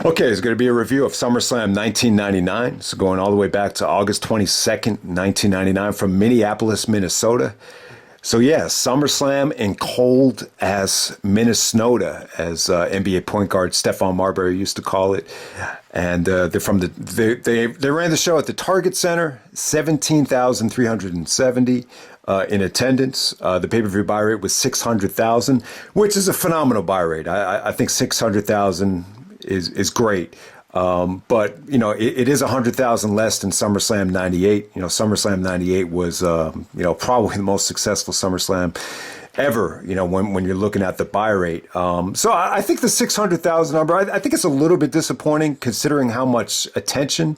Okay, it's going to be a review of SummerSlam 1999. So going all the way back to August 22nd, 1999 from Minneapolis, Minnesota. So yeah, SummerSlam in cold as Minnesota, as NBA point guard Stephon Marbury used to call it. And they're from they ran the show at the Target Center, 17,370 in attendance. The pay-per-view buy rate was 600,000, which is a phenomenal buy rate. I think 600,000 is great. But, you know, it is 100,000 less than SummerSlam 98. You know, SummerSlam 98 was, you know, probably the most successful SummerSlam ever, you know, when you're looking at the buy rate. So I think the 600,000 number, I think it's a little bit disappointing considering how much attention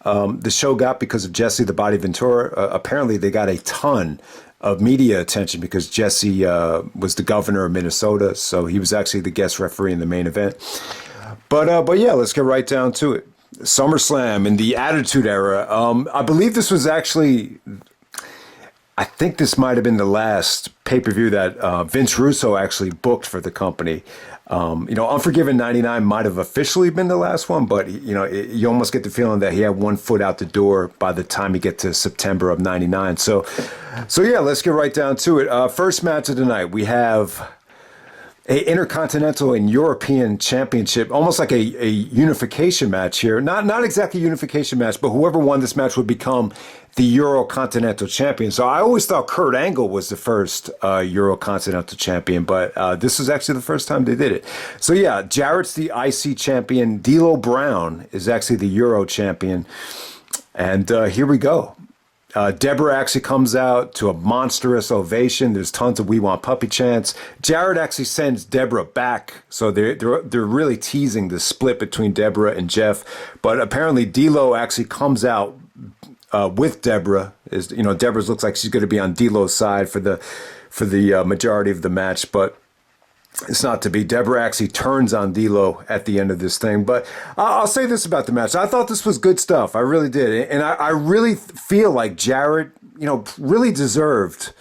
the show got because of Jesse the Body Ventura. Apparently they got a ton of media attention because Jesse was the governor of Minnesota. So he was actually the guest referee in the main event. But yeah, let's get right down to it. SummerSlam in the Attitude Era. I believe this was actually, I think this might have been the last pay-per-view that Vince Russo actually booked for the company. You know, Unforgiven 99 might have officially been the last one, but, you know, you almost get the feeling that he had one foot out the door by the time you get to September of 99. So yeah, let's get right down to it. First match of the night, we have a Intercontinental and European Championship, almost like a unification match here. Not exactly a unification match, but whoever won this match would become the Eurocontinental champion. So I always thought Kurt Angle was the first Eurocontinental champion, but this was actually the first time they did it. So yeah, Jarrett's the IC champion. D'Lo Brown is actually the Euro champion. And here we go. Deborah actually comes out to a monstrous ovation. There's tons of "We Want Puppy" chants. Jarrett actually sends Deborah back, so they're really teasing the split between Deborah and Jeff. But apparently, D'Lo actually comes out with Deborah. You know, Deborah looks like she's going to be on D'Lo's side for the majority of the match, but it's not to be. Deborah actually turns on D'Lo at the end of this thing. But I'll say this about the match. I thought this was good stuff. I really did. And I really feel like Jarrett, you know, really deserved,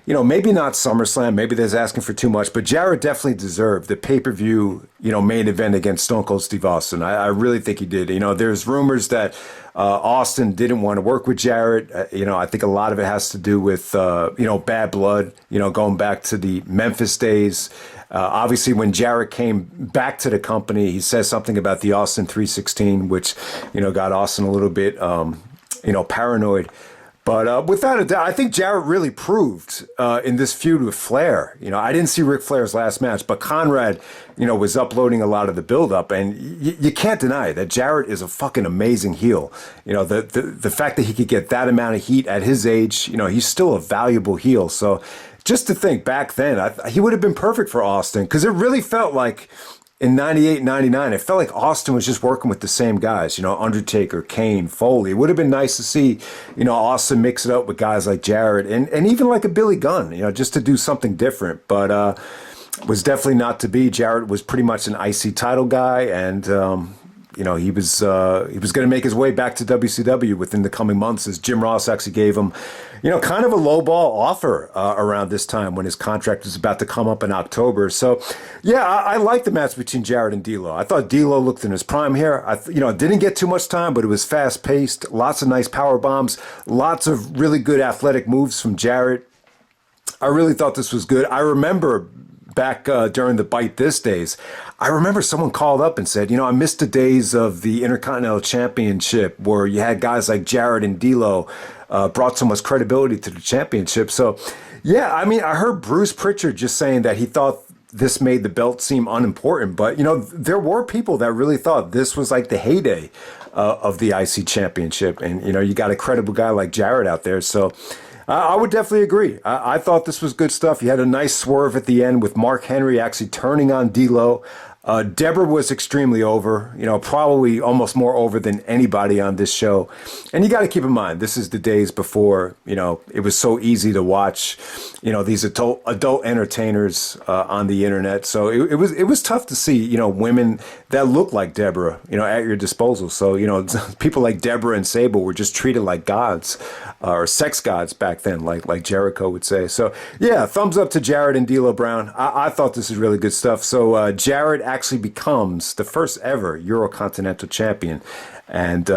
you know, maybe not SummerSlam. Maybe they're asking for too much. But Jarrett definitely deserved the pay-per-view, you know, main event against Stone Cold Steve Austin. I really think he did. You know, there's rumors that Austin didn't want to work with Jarrett. You know, I think a lot of it has to do with, you know, bad blood, you know, going back to the Memphis days. Obviously, when Jarrett came back to the company, he says something about the Austin 316, which, you know, got Austin a little bit, you know, paranoid. But without a doubt, I think Jarrett really proved in this feud with Flair. You know, I didn't see Ric Flair's last match, but Conrad, you know, was uploading a lot of the buildup, and you can't deny that Jarrett is a fucking amazing heel. You know, the fact that he could get that amount of heat at his age, you know, he's still a valuable heel. So just to think back then, he would have been perfect for Austin, because it really felt like in 98, 99, it felt like Austin was just working with the same guys, you know, Undertaker, Kane, Foley. It would have been nice to see, you know, Austin mix it up with guys like Jarrett and even like a Billy Gunn, you know, just to do something different. But was definitely not to be. Jarrett was pretty much an IC title guy, and you know, he was going to make his way back to WCW within the coming months, as Jim Ross actually gave him, you know, kind of a lowball offer around this time when his contract was about to come up in October. So, yeah, I like the match between Jarrett and D'Lo. I thought D'Lo looked in his prime here. You know, didn't get too much time, but it was fast paced. Lots of nice power bombs. Lots of really good athletic moves from Jarrett. I really thought this was good. I remember back during the Bite This days, I remember someone called up and said, you know, I missed the days of the Intercontinental Championship where you had guys like Jarrett and D'Lo brought so much credibility to the championship. So, yeah, I mean, I heard Bruce Pritchard just saying that he thought this made the belt seem unimportant. But, you know, there were people that really thought this was like the heyday of the IC Championship. And, you know, you got a credible guy like Jarrett out there. So I would definitely agree. I thought this was good stuff. You had a nice swerve at the end with Mark Henry actually turning on D'Lo. Deborah was extremely over, you know, probably almost more over than anybody on this show. And you got to keep in mind, this is the days before, you know, it was so easy to watch, you know, these adult entertainers on the internet. So it was tough to see, you know, women that look like Deborah, you know, at your disposal. So, you know, people like Deborah and Sable were just treated like gods or sex gods back then, like Jericho would say. So, yeah, thumbs up to Jarrett and D'Lo Brown. I thought this is really good stuff. So Jarrett actually becomes the first ever Eurocontinental champion. And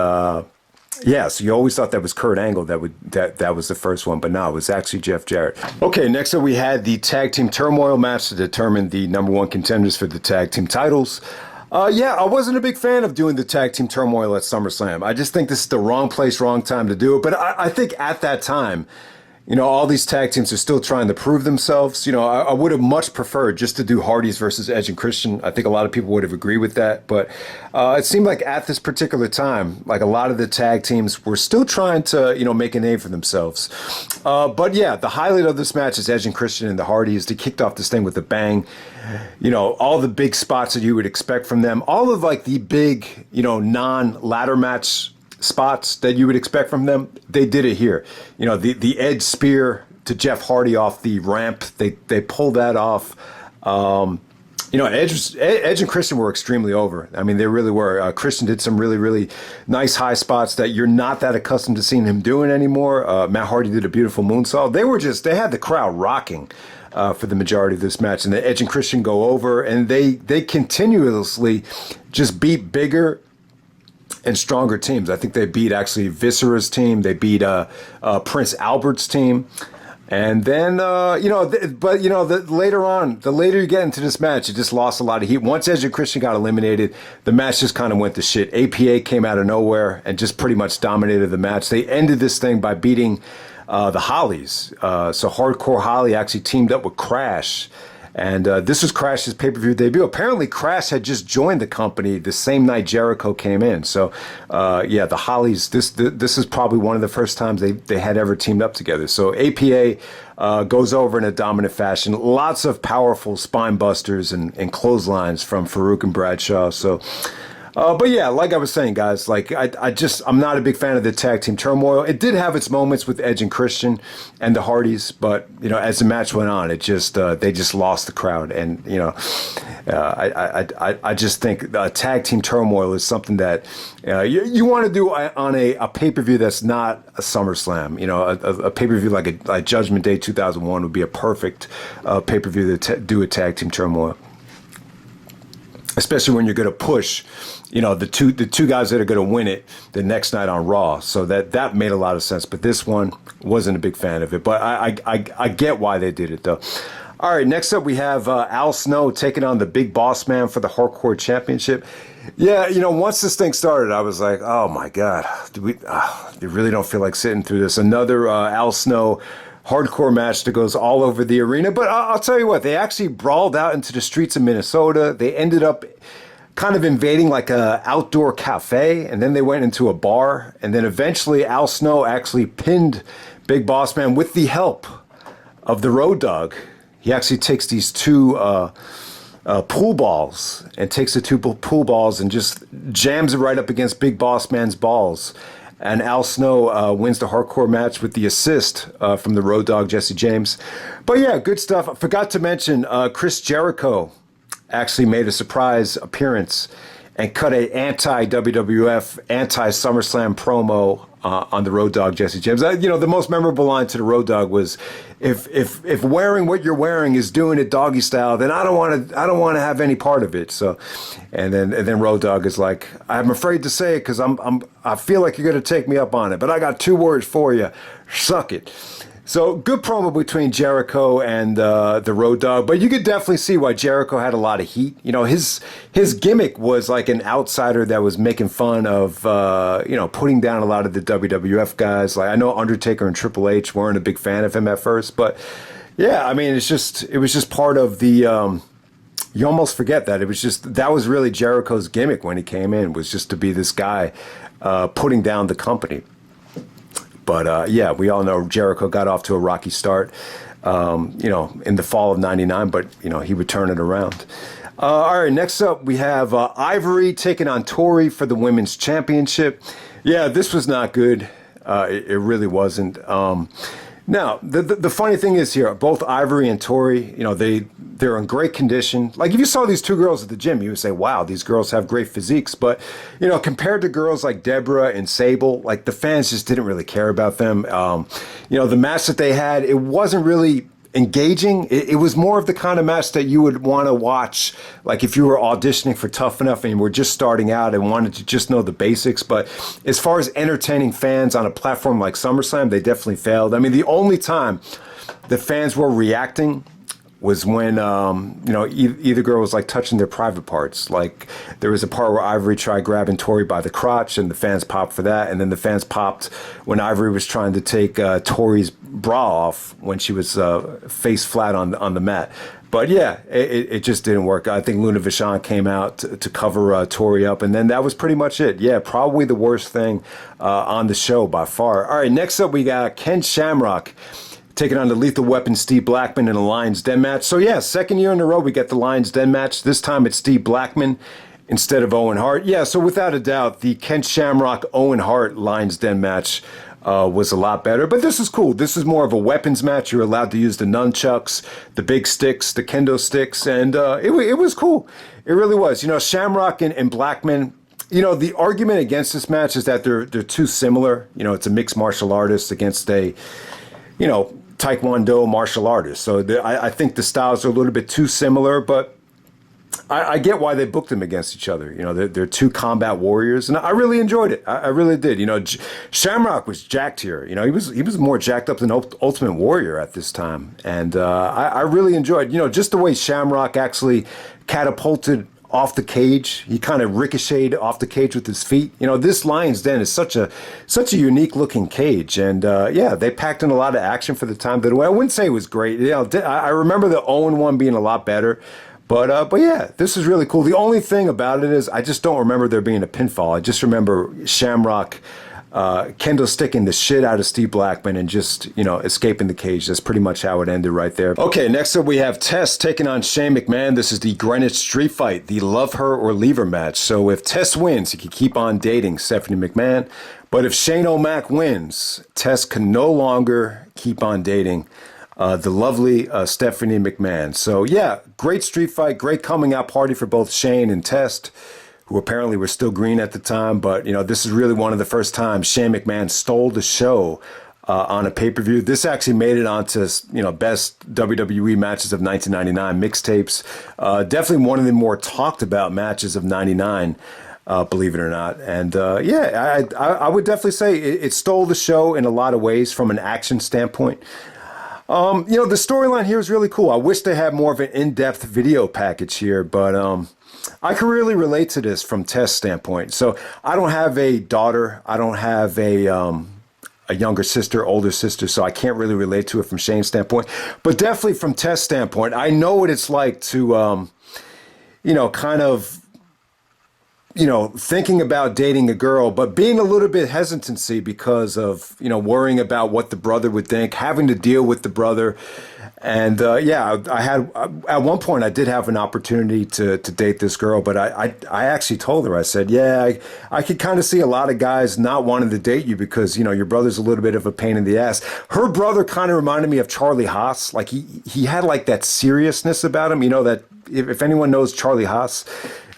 yeah, so you always thought that was Kurt Angle that was the first one, but no, it was actually Jeff Jarrett. Okay, next up we had the Tag Team Turmoil match to determine the number one contenders for the tag team titles. Yeah, I wasn't a big fan of doing the Tag Team Turmoil at SummerSlam. I just think this is the wrong place, wrong time to do it. But I think at that time, you know, all these tag teams are still trying to prove themselves. You know, I would have much preferred just to do Hardys versus Edge and Christian. I think a lot of people would have agreed with that. But it seemed like at this particular time, like a lot of the tag teams were still trying to, you know, make a name for themselves. But yeah, the highlight of this match is Edge and Christian and the Hardys. They kicked off this thing with a bang. You know, all the big spots that you would expect from them. All of like the big, you know, non-ladder match spots that you would expect from them, they did it here. You know, the Edge spear to Jeff Hardy off the ramp, they pulled that off. You know, Edge and Christian were extremely over. I mean, they really were. Christian did some really, really nice high spots that you're not that accustomed to seeing him doing anymore. Matt Hardy did a beautiful moonsault. They had the crowd rocking for the majority of this match. And the Edge and Christian go over, and they continuously just beat bigger and stronger teams. I think they beat actually Viscera's team. They beat Prince Albert's team. And then, you know, later on, the later you get into this match, it just lost a lot of heat. Once Edge and Christian got eliminated, the match just kind of went to shit. APA came out of nowhere and just pretty much dominated the match. They ended this thing by beating the Hollies. So Hardcore Holly actually teamed up with Crash. And this was Crash's pay-per-view debut. Apparently, Crash had just joined the company the same night Jericho came in. So, yeah, the Hollies, this is probably one of the first times they had ever teamed up together. So APA goes over in a dominant fashion. Lots of powerful spine busters and clotheslines from Farouk and Bradshaw. So, but yeah, like I was saying, guys, like I'm not a big fan of the Tag Team Turmoil. It did have its moments with Edge and Christian and the Hardys, but you know, as the match went on, it just they just lost the crowd, and you know, I just think the Tag Team Turmoil is something that you want to do on a pay-per-view that's not a SummerSlam. You know, a pay-per-view like Judgment Day 2001 would be a perfect pay-per-view to do a Tag Team Turmoil. Especially when you're going to push, you know, the two guys that are going to win it the next night on Raw. So that made a lot of sense. But this one, wasn't a big fan of it. But I get why they did it, though. All right, next up we have Al Snow taking on the Big Boss Man for the Hardcore Championship. Yeah, you know, once this thing started, I was like, oh, my God. You really don't feel like sitting through this. Another Al Snow hardcore match that goes all over the arena. But I'll tell you what, they actually brawled out into the streets of Minnesota. They ended up kind of invading like a outdoor cafe, and then they went into a bar. And then eventually Al Snow actually pinned Big Boss Man with the help of the Road Dogg. He actually takes these two pool balls and takes the two pool balls and just jams it right up against Big Boss Man's balls. And Al Snow wins the hardcore match with the assist from the Road Dogg, Jesse James. But yeah, good stuff. I forgot to mention Chris Jericho actually made a surprise appearance and cut a anti-WWF, anti-SummerSlam promo on the Road Dogg, Jesse James. You know, the most memorable line to the Road Dogg was, "If wearing what you're wearing is doing it doggy style, then I don't want to have any part of it." So, and then Road Dogg is like, "I'm afraid to say it because I feel like you're going to take me up on it, but I got two words for you: suck it." So good promo between Jericho and the Road Dogg, but you could definitely see why Jericho had a lot of heat. You know, his gimmick was like an outsider that was making fun of, you know, putting down a lot of the WWF guys. Like I know Undertaker and Triple H weren't a big fan of him at first, but yeah, I mean, it was just part of the. You almost forget that that was really Jericho's gimmick when he came in, was just to be this guy putting down the company. But yeah, we all know Jericho got off to a rocky start, you know, in the fall of '99, but, you know, he would turn it around. All right, next up we have Ivory taking on Tori for the Women's Championship. Yeah, this was not good. It really wasn't. Now, the funny thing is here, both Ivory and Tori, you know, they're in great condition. Like, if you saw these two girls at the gym, you would say, wow, these girls have great physiques. But, you know, compared to girls like Deborah and Sable, like, the fans just didn't really care about them. You know, the match that they had, it wasn't really engaging. It was more of the kind of match that you would want to watch, like if you were auditioning for Tough Enough and you were just starting out and wanted to just know the basics. But as far as entertaining fans on a platform like SummerSlam, they definitely failed. I mean, the only time the fans were reacting was when, either girl was like touching their private parts. Like there was a part where Ivory tried grabbing Tori by the crotch and the fans popped for that. And then the fans popped when Ivory was trying to take Tori's bra off when she was face flat on the mat. But yeah, it just didn't work. I think Luna Vachon came out to cover Tori up, and then that was pretty much it. Yeah, probably the worst thing on the show by far. All right, next up we got Ken Shamrock taking on the Lethal Weapon Steve Blackman in a Lions Den match. So yeah, second year in a row we get the Lions Den match. This time it's Steve Blackman instead of Owen Hart. Yeah, so without a doubt, the Ken Shamrock Owen Hart Lions Den match was a lot better. But this is cool. This is more of a weapons match. You're allowed to use the nunchucks, the big sticks, the kendo sticks, and it was cool. It really was. You know, Shamrock and Blackman. You know, the argument against this match is that they're too similar. You know, it's a mixed martial artist against a, Taekwondo martial artist. So I think the styles are a little bit too similar, but I get why they booked them against each other. You know, they're two combat warriors, and I really enjoyed it. I really did. You know, Shamrock was jacked here. You know, he was more jacked up than Ultimate Warrior at this time, and I really enjoyed. You know, just the way Shamrock actually catapulted off the cage. He kind of ricocheted off the cage with his feet. You know, this Lion's Den is such a unique looking cage, and they packed in a lot of action for the time that I wouldn't say it was great. You know, I remember the Owen one being a lot better, but yeah, this is really cool. The only thing about it is I just don't remember there being a pinfall. I just remember Shamrock kendo sticking the shit out of Steve Blackman and just, escaping the cage. That's pretty much how it ended right there. Okay, next up we have Test taking on Shane McMahon. This is the Greenwich Street Fight, the love her or leave her match. So if Test wins, he can keep on dating Stephanie McMahon. But if Shane O'Mac wins, Test can no longer keep on dating the lovely Stephanie McMahon. So yeah, great street fight, great coming out party for both Shane and Test, who apparently were still green at the time. But, this is really one of the first times Shane McMahon stole the show on a pay-per-view. This actually made it onto, best WWE matches of 1999 mixtapes. Definitely one of the more talked about matches of 99, believe it or not. And I would definitely say it stole the show in a lot of ways from an action standpoint. The storyline here is really cool. I wish they had more of an in-depth video package here, but I can really relate to this from Test's standpoint. So I don't have a daughter. I don't have a younger sister, older sister, so I can't really relate to it from Shane's standpoint. But definitely from Test's standpoint, I know what it's like to, thinking about dating a girl, but being a little bit hesitancy because of, worrying about what the brother would think, having to deal with the brother. And I had at one point I did have an opportunity to date this girl, but I actually told her, I said, I could kind of see a lot of guys not wanting to date you because, your brother's a little bit of a pain in the ass. Her brother kind of reminded me of Charlie Haas. Like he had like that seriousness about him, that if anyone knows Charlie Haas,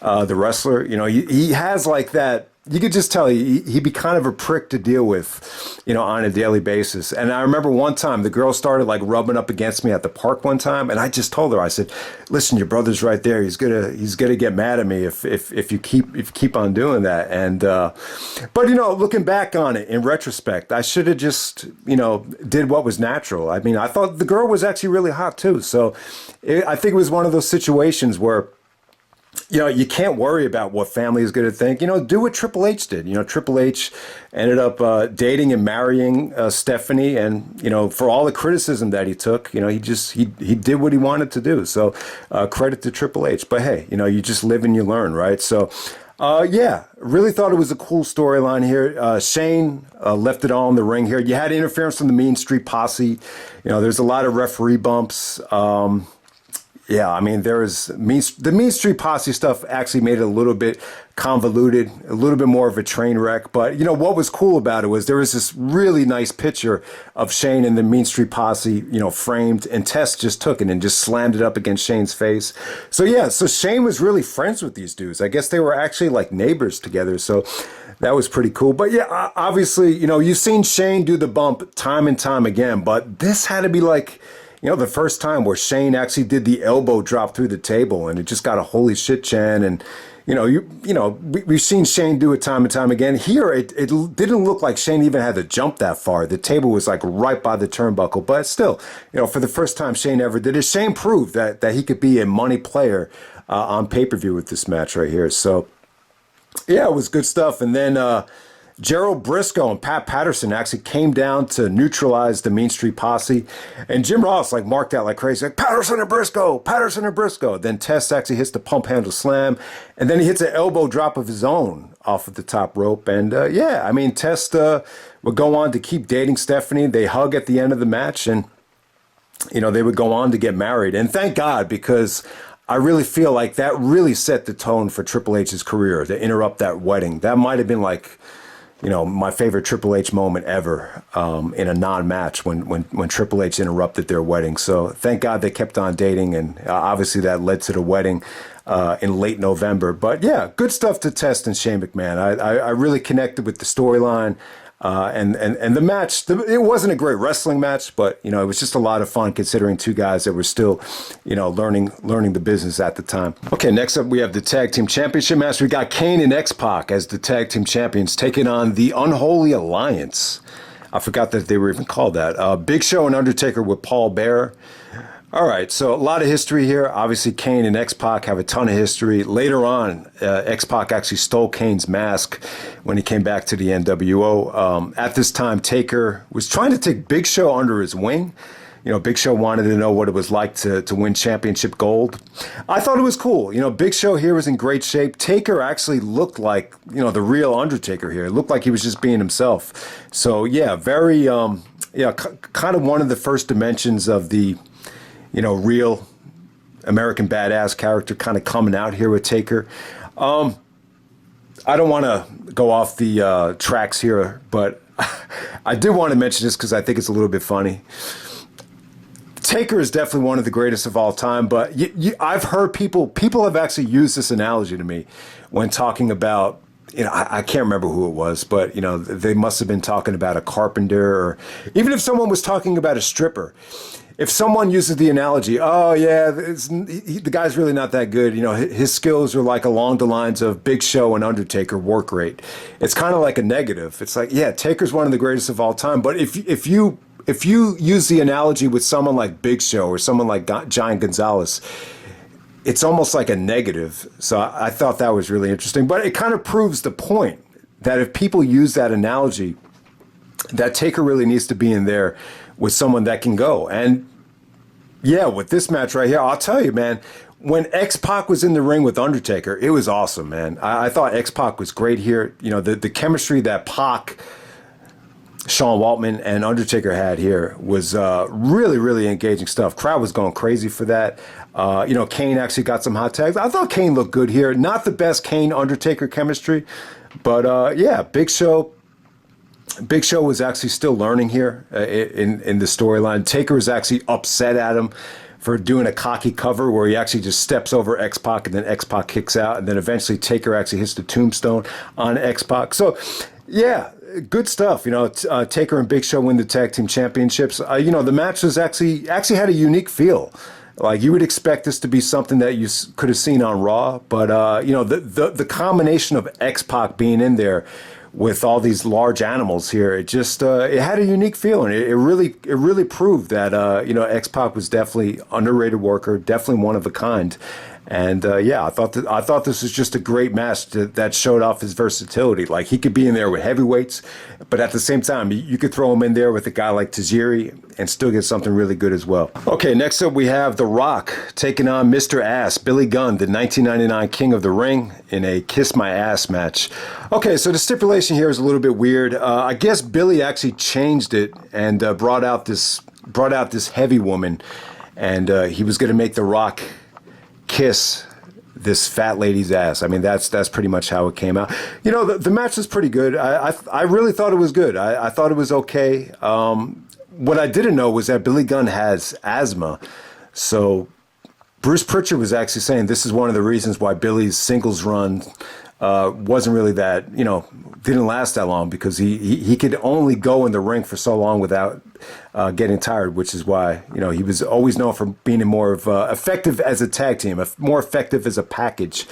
the wrestler, he has like that. You could just tell he'd be kind of a prick to deal with, on a daily basis. And I remember one time the girl started like rubbing up against me at the park one time, and I just told her, I said, "Listen, your brother's right there. He's gonna get mad at me if you keep on doing that." And but looking back on it in retrospect, I should have just did what was natural. I mean, I thought the girl was actually really hot too. So I think it was one of those situations where, you can't worry about what family is going to think. Do what Triple H did. Triple H ended up dating and marrying Stephanie, and for all the criticism that he took, he did what he wanted to do. So credit to Triple H. But hey, you just live and you learn, right? So really thought it was a cool storyline here. Shane left it all in the ring here. You had interference from the Mean Street Posse. There's a lot of referee bumps. The Mean Street Posse stuff actually made it a little bit convoluted, a little bit more of a train wreck. But, what was cool about it was there was this really nice picture of Shane and the Mean Street Posse, framed, and Test just took it and just slammed it up against Shane's face. So Shane was really friends with these dudes. I guess they were actually like neighbors together. So that was pretty cool. But yeah, obviously, you've seen Shane do the bump time and time again, but this had to be like, the first time where Shane actually did the elbow drop through the table, and it just got a holy shit chant. And we've seen Shane do it time and time again. Here, it didn't look like Shane even had to jump that far. The table was like right by the turnbuckle, but still, for the first time Shane ever did it, Shane proved that he could be a money player on pay-per-view with this match right here. So, yeah, it was good stuff. And then Gerald Briscoe and Pat Patterson actually came down to neutralize the Mean Street Posse. And Jim Ross marked out like crazy, like Patterson and Briscoe, Patterson and Briscoe. Then Test actually hits the pump handle slam. And then he hits an elbow drop of his own off of the top rope. And Test would go on to keep dating Stephanie. They hug at the end of the match. And, they would go on to get married. And thank God, because I really feel like that really set the tone for Triple H's career, to interrupt that wedding. That might have been my favorite Triple H moment ever in a non-match when Triple H interrupted their wedding. So thank God they kept on dating, and obviously that led to the wedding in late November. But yeah, good stuff to Test and Shane McMahon. I really connected with the storyline. And the match, it wasn't a great wrestling match, but, it was just a lot of fun considering two guys that were still, learning the business at the time. Okay, next up we have the Tag Team Championship match. We got Kane and X-Pac as the Tag Team Champions taking on the Unholy Alliance. I forgot that they were even called that. Big Show and Undertaker with Paul Bearer. All right, so a lot of history here. Obviously, Kane and X-Pac have a ton of history. Later on, X-Pac actually stole Kane's mask when he came back to the NWO. At this time, Taker was trying to take Big Show under his wing. Big Show wanted to know what it was like to win championship gold. I thought it was cool. Big Show here was in great shape. Taker actually looked like, the real Undertaker here. It looked like he was just being himself. So, yeah, very, kind of one of the first dimensions of the real American badass character kind of coming out here with Taker. I don't want to go off the tracks here, but I did want to mention this because I think it's a little bit funny. Taker is definitely one of the greatest of all time, but I've heard people have actually used this analogy to me when talking about, I can't remember who it was, but, they must have been talking about a carpenter, or even if someone was talking about a stripper. If someone uses the analogy, oh, yeah, the guy's really not that good. His skills are like along the lines of Big Show and Undertaker work rate. It's kind of like a negative. It's like, yeah, Taker's one of the greatest of all time. But if you use the analogy with someone like Big Show or someone like Giant Gonzalez, it's almost like a negative. So I thought that was really interesting. But it kind of proves the point that if people use that analogy, that Taker really needs to be in there with someone that can go. And yeah, with this match right here, I'll tell you, man, when X-Pac was in the ring with Undertaker, it was awesome, man. I thought X-Pac was great here. The chemistry that Pac, Sean Waltman, and Undertaker had here was really, really engaging stuff. Crowd was going crazy for that. Kane actually got some hot tags. I thought Kane looked good here. Not the best Kane-Undertaker chemistry, but yeah, Big Show was actually still learning here in the storyline. Taker was actually upset at him for doing a cocky cover where he actually just steps over X-Pac and then X-Pac kicks out, and then eventually Taker actually hits the tombstone on X-Pac. So, yeah, good stuff. Taker and Big Show win the tag team championships. The match was actually had a unique feel. Like, you would expect this to be something that you could have seen on Raw, but the combination of X-Pac being in there with all these large animals here, it just it had a unique feeling. It really proved that X-Pac was definitely underrated worker, definitely one of a kind. And yeah, I thought this was just a great match that showed off his versatility. Like, he could be in there with heavyweights, but at the same time, you could throw him in there with a guy like Tajiri and still get something really good as well. Okay, next up we have The Rock taking on Mr. Ass, Billy Gunn, the 1999 King of the Ring, in a Kiss My Ass match. Okay, so the stipulation here is a little bit weird. I guess Billy actually changed it and brought out this heavy woman, and he was going to make The Rock kiss this fat lady's ass. I mean, that's pretty much how it came out. The match was pretty good. I really thought it was good. I thought it was okay. What I didn't know was that Billy Gunn has asthma. So Bruce Pritchard was actually saying this is one of the reasons why Billy's singles run wasn't really that, didn't last that long because he could only go in the ring for so long without getting tired, which is why, he was always known for being more of effective as a tag team, more effective as a package.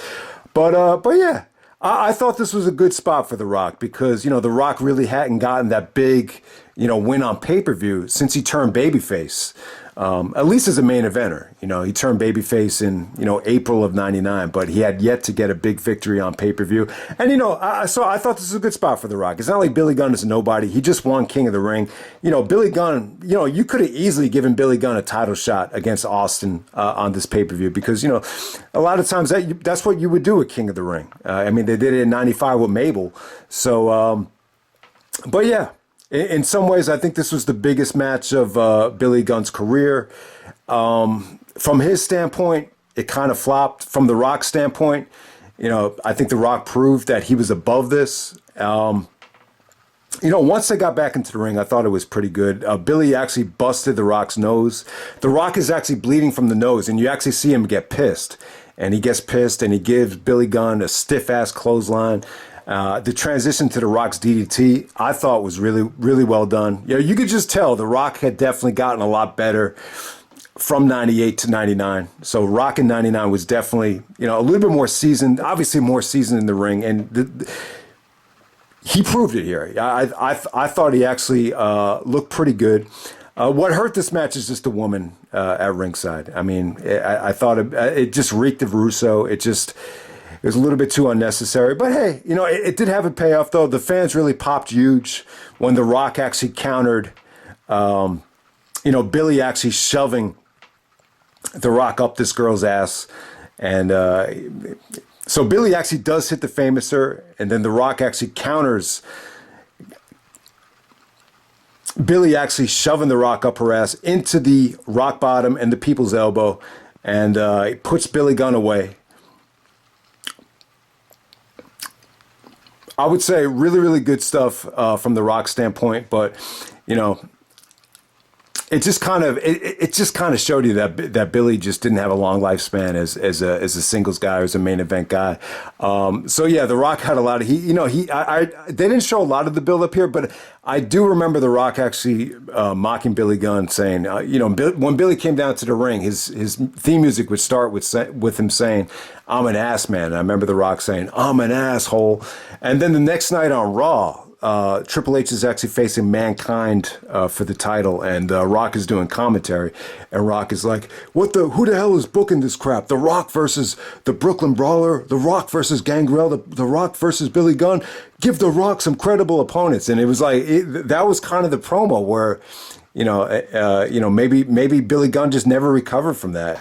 But yeah, I thought this was a good spot for The Rock because, The Rock really hadn't gotten that big, win on pay-per-view since he turned babyface. At least as a main eventer. He turned babyface in, April of '99, but he had yet to get a big victory on pay-per-view. And, I thought this was a good spot for The Rock. It's not like Billy Gunn is a nobody. He just won King of the Ring. Billy Gunn, you could have easily given Billy Gunn a title shot against Austin on this pay-per-view because, a lot of times that's what you would do with King of the Ring. They did it in '95 with Mabel. So, but yeah. In some ways, I think this was the biggest match of Billy Gunn's career. From his standpoint, it kind of flopped. From The Rock's standpoint, I think The Rock proved that he was above this. Once they got back into the ring, I thought it was pretty good. Billy actually busted The Rock's nose. The Rock is actually bleeding from the nose, and you actually see him get pissed. And he gets pissed, and he gives Billy Gunn a stiff-ass clothesline. The transition to The Rock's DDT, I thought was really, really well done. You could just tell The Rock had definitely gotten a lot better from '98 to '99. So Rock in '99 was definitely, a little bit more seasoned, obviously more seasoned in the ring. And he proved it here. I thought he actually looked pretty good. What hurt this match is just the woman at ringside. I thought it just reeked of Russo. It was a little bit too unnecessary. But hey, it did have a payoff, though. The fans really popped huge when The Rock actually countered, Billy actually shoving The Rock up this girl's ass. And so Billy actually does hit the Famouser, and then The Rock actually counters Billy actually shoving The Rock up her ass into the rock bottom and the people's elbow, and it puts Billy Gunn away. I would say really, really good stuff from The Rock's standpoint, but it just kind of showed you that Billy just didn't have a long lifespan as a singles guy or as a main event guy. So yeah, The Rock had a lot of they didn't show a lot of the build up here, but I do remember The Rock actually mocking Billy Gunn, saying when Billy came down to the ring, his theme music would start with him saying, "I'm an ass man." And I remember The Rock saying, "I'm an asshole," and then the next night on Raw, Triple H is actually facing Mankind for the title, and Rock is doing commentary, and Rock is like, who the hell is booking this crap? The Rock versus the Brooklyn Brawler, The Rock versus Gangrel, the Rock versus Billy Gunn. Give The Rock some credible opponents. And it was like, that was kind of the promo where, maybe Billy Gunn just never recovered from that.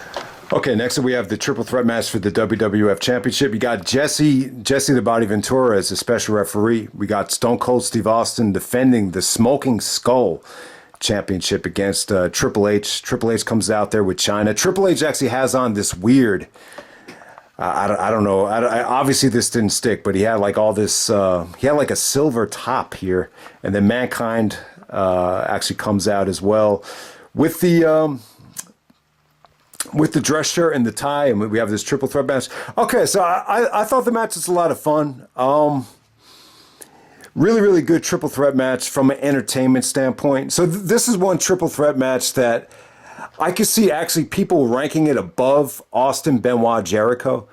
Okay, next up we have the triple threat match for the WWF Championship. You got Jesse the Body Ventura as a special referee. We got Stone Cold Steve Austin defending the Smoking Skull Championship against Triple H. Triple H comes out there with China. Triple H actually has on this weird, I don't know. Obviously this didn't stick, but he had like all this, he had like a silver top here. And then Mankind actually comes out as well with the dress shirt and the tie, and we have this triple threat match. Okay, so I thought the match was a lot of fun. Really, really good triple threat match from an entertainment standpoint. So this is one triple threat match that I could see actually people ranking it above Austin, Benoit, Jericho.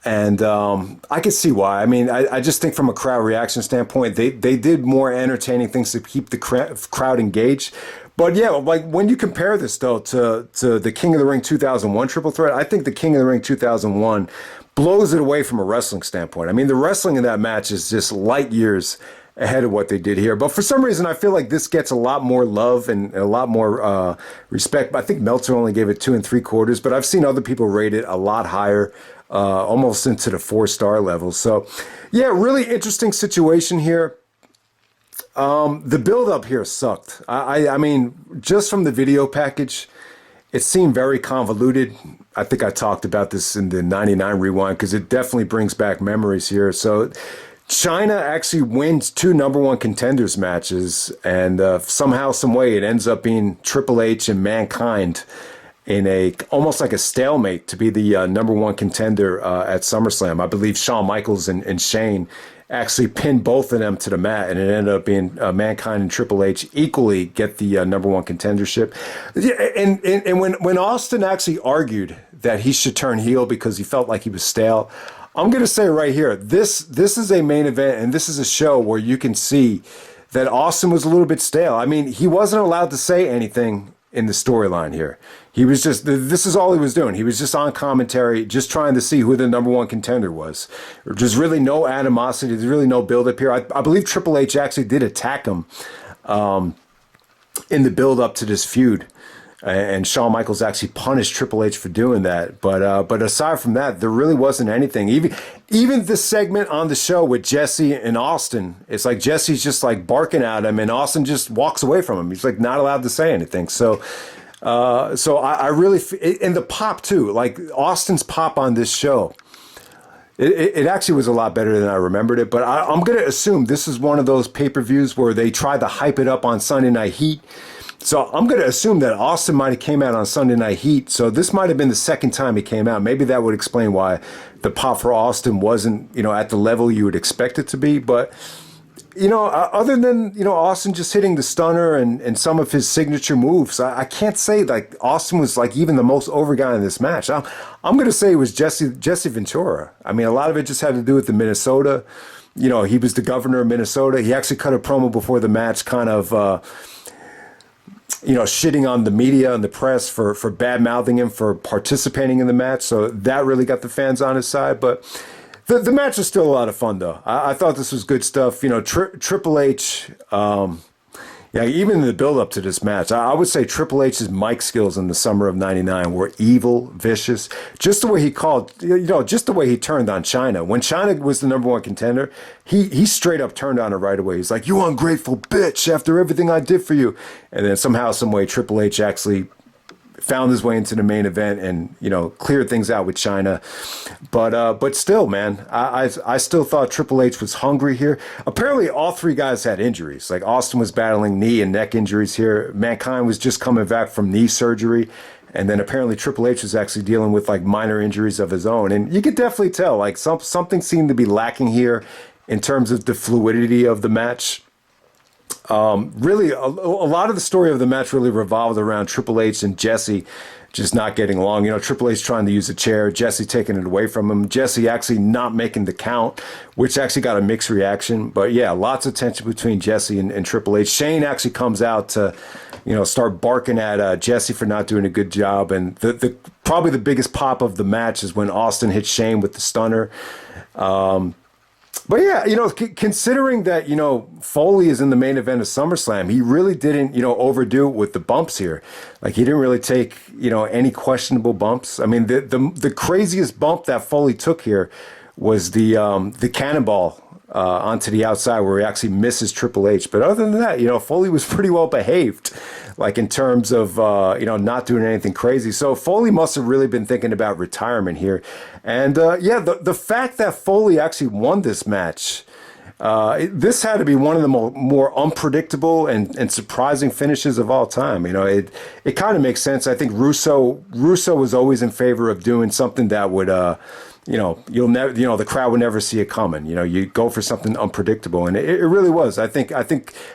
And I could see why. I just think from a crowd reaction standpoint, they did more entertaining things to keep the crowd engaged. But yeah, like when you compare this though to the King of the Ring 2001 triple threat, I think the King of the Ring 2001 blows it away from a wrestling standpoint. The wrestling in that match is just light years ahead of what they did here. But for some reason, I feel like this gets a lot more love and a lot more respect. I think Meltzer only gave it 2 3/4, but I've seen other people rate it a lot higher, almost into the 4-star level. So yeah, really interesting situation here. The build up here sucked. I mean, just from the video package, it seemed very convoluted. I think I talked about this in the 99 rewind because it definitely brings back memories here. So China actually wins 2 number 1 contenders matches, and somehow, some way, it ends up being Triple H and Mankind. in a almost like a stalemate to be the number one contender at SummerSlam. I believe Shawn Michaels and Shane actually pinned both of them to the mat, and it ended up being Mankind and Triple H equally get the number one contendership. Yeah, and when Austin actually argued that he should turn heel because he felt like he was stale, I'm going to say right here, this is a main event, and this is a show where you can see that Austin was a little bit stale. I mean, he wasn't allowed to say anything in the storyline here. He was just, this is all he was doing. He was just on commentary, just trying to see who the number one contender was. There's really no animosity. There's really no build-up here. I believe Triple H actually did attack him in the build-up to this feud. And Shawn Michaels actually punished Triple H for doing that. But aside from that, there really wasn't anything. Even this segment on the show with Jesse and Austin, it's like Jesse's just like barking at him, and Austin just walks away from him. He's like not allowed to say anything. So I really, and the pop too, like Austin's pop on this show, it actually was a lot better than I remembered it. But I'm going to assume this is one of those pay-per-views where they tried to hype it up on Sunday Night Heat. So I'm going to assume that Austin might have came out on Sunday Night Heat. So this might have been the second time he came out. Maybe that would explain why the pop for Austin wasn't, at the level you would expect it to be. But, other than, Austin just hitting the stunner and some of his signature moves, I can't say like Austin was like even the most over guy in this match. I'm going to say it was Jesse Ventura. I mean, a lot of it just had to do with the Minnesota. He was the governor of Minnesota. He actually cut a promo before the match kind of, shitting on the media and the press for bad-mouthing him for participating in the match. So that really got the fans on his side. But the match was still a lot of fun, though. I thought this was good stuff. Triple H, even in the build-up to this match, I would say Triple H's mic skills in the summer of '99 were evil, vicious. Just the way he called, just the way he turned on Chyna. When Chyna was the number one contender, he straight up turned on her right away. He's like, "You ungrateful bitch, after everything I did for you." And then somehow, some way, Triple H actually found his way into the main event and, cleared things out with Chyna. But still, man, I still thought Triple H was hungry here. Apparently, all three guys had injuries. Like, Austin was battling knee and neck injuries here. Mankind was just coming back from knee surgery. And then apparently Triple H was actually dealing with, like, minor injuries of his own. And you could definitely tell, like, something seemed to be lacking here in terms of the fluidity of the match. Really, a lot of the story of the match really revolved around Triple H and Jesse just not getting along. Triple H trying to use a chair, Jesse taking it away from him, Jesse actually not making the count, which actually got a mixed reaction. But yeah, lots of tension between Jesse and Triple H. Shane actually comes out to, start barking at Jesse for not doing a good job. And the probably the biggest pop of the match is when Austin hits Shane with the stunner. But yeah, considering that, Foley is in the main event of SummerSlam, he really didn't, overdo it with the bumps here. Like, he didn't really take, any questionable bumps. I mean, the craziest bump that Foley took here was the cannonball onto the outside where he actually misses Triple H. But other than that, Foley was pretty well behaved, like in terms of, not doing anything crazy. So Foley must have really been thinking about retirement here. And the fact that Foley actually won this match, this had to be one of the more unpredictable and surprising finishes of all time. It kind of makes sense. I think Russo was always in favor of doing something that would, you'll never, the crowd would never see it coming. You go for something unpredictable, and it really was. I think,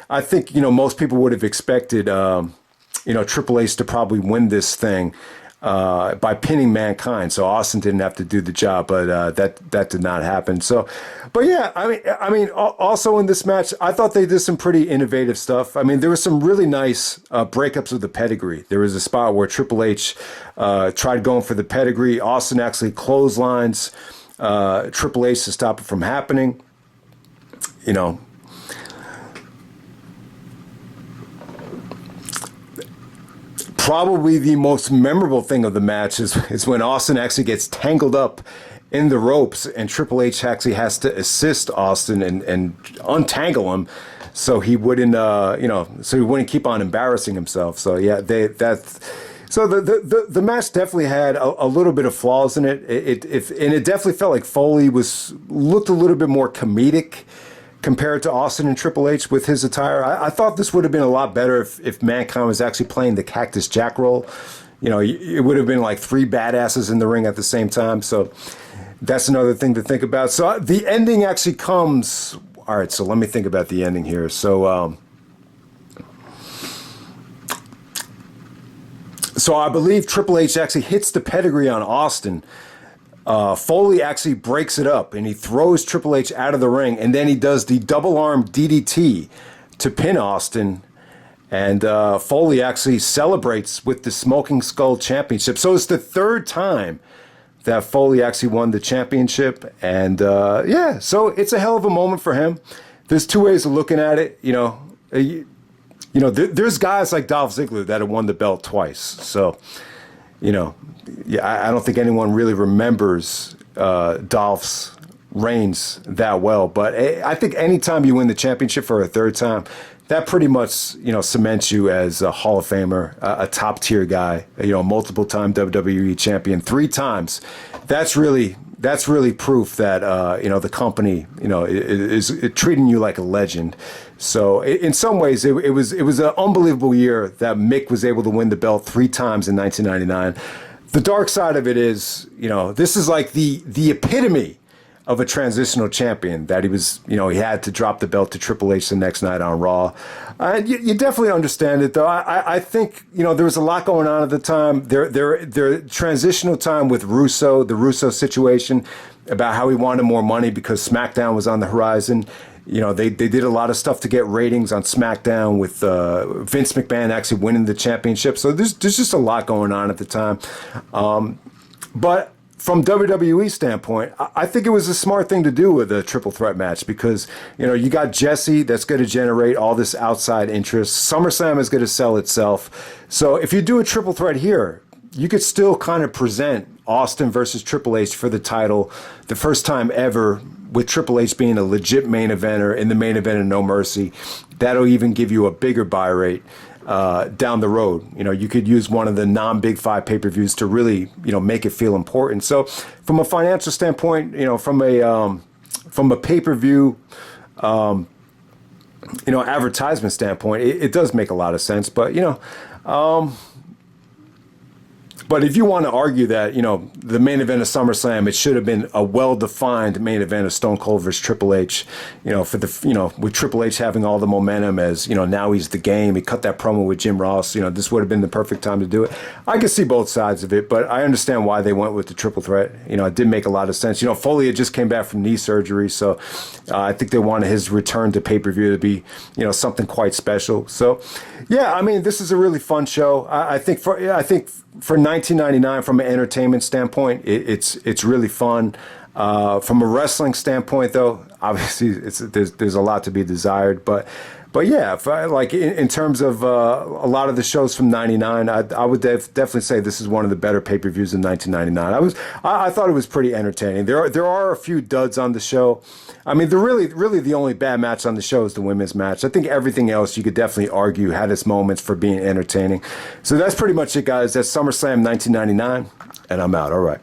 most people would have expected, Triple H to probably win this thing by pinning Mankind, so Austin didn't have to do the job, but that did not happen. So, but yeah, I mean, also in this match, I thought they did some pretty innovative stuff. I mean, there was some really nice breakups with the pedigree. There was a spot where Triple H tried going for the pedigree. Austin actually clotheslines Triple H to stop it from happening. Probably the most memorable thing of the match is when Austin actually gets tangled up in the ropes and Triple H actually has to assist Austin and untangle him so he wouldn't keep on embarrassing himself. So yeah, so the match definitely had a little bit of flaws in it. It definitely felt like Foley looked a little bit more comedic compared to Austin and Triple H with his attire. I thought this would have been a lot better if Mankind was actually playing the Cactus Jack role. it would have been like three badasses in the ring at the same time. So that's another thing to think about. So the ending actually comes. All right, so let me think about the ending here. So I believe Triple H actually hits the pedigree on Austin. Foley actually breaks it up, and he throws Triple H out of the ring, and then he does the double arm DDT to pin Austin. And Foley actually celebrates with the Smoking Skull Championship. So it's the third time that Foley actually won the championship. And so it's a hell of a moment for him. There's two ways of looking at it. There's guys like Dolph Ziggler that have won the belt twice. So, I don't think anyone really remembers Dolph's reigns that well. But I think anytime you win the championship for a third time, that pretty much, cements you as a Hall of Famer, a top tier guy, multiple time WWE champion 3 times. That's really proof that, the company, is treating you like a legend. So in some ways, it was an unbelievable year that Mick was able to win the belt 3 times in 1999. The dark side of it is, this is like the epitome of a transitional champion, that he was, he had to drop the belt to Triple H the next night on Raw. You definitely understand it, though. I think, there was a lot going on at the time. Their transitional time with Russo, the Russo situation, about how he wanted more money because SmackDown was on the horizon. They did a lot of stuff to get ratings on SmackDown with Vince McMahon actually winning the championship. So there's just a lot going on at the time. But from WWE standpoint, I think it was a smart thing to do with a triple threat match because, you got Jesse that's going to generate all this outside interest. SummerSlam is going to sell itself. So if you do a triple threat here, you could still kind of present Austin versus Triple H for the title the first time ever, with Triple H being a legit main eventer in the main event of No Mercy. That'll even give you a bigger buy rate down the road. You could use one of the non-Big 5 pay-per-views to really, make it feel important. So from a financial standpoint, from a pay-per-view, advertisement standpoint, it does make a lot of sense. But, but if you want to argue that, the main event of SummerSlam, it should have been a well-defined main event of Stone Cold versus Triple H, with Triple H having all the momentum as, now he's the game. He cut that promo with Jim Ross. This would have been the perfect time to do it. I can see both sides of it, but I understand why they went with the triple threat. It did make a lot of sense. Foley had just came back from knee surgery, so I think they wanted his return to pay-per-view to be, something quite special. So, yeah, this is a really fun show. I think for 1999, from an entertainment standpoint, it's really fun. From a wrestling standpoint, though, obviously there's a lot to be desired. But yeah, in terms of a lot of the shows from '99, I would definitely say this is one of the better pay-per-views in 1999. I thought it was pretty entertaining. There are a few duds on the show. Really the only bad match on the show is the women's match. I think everything else you could definitely argue had its moments for being entertaining. So that's pretty much it, guys. That's SummerSlam 1999, and I'm out. All right.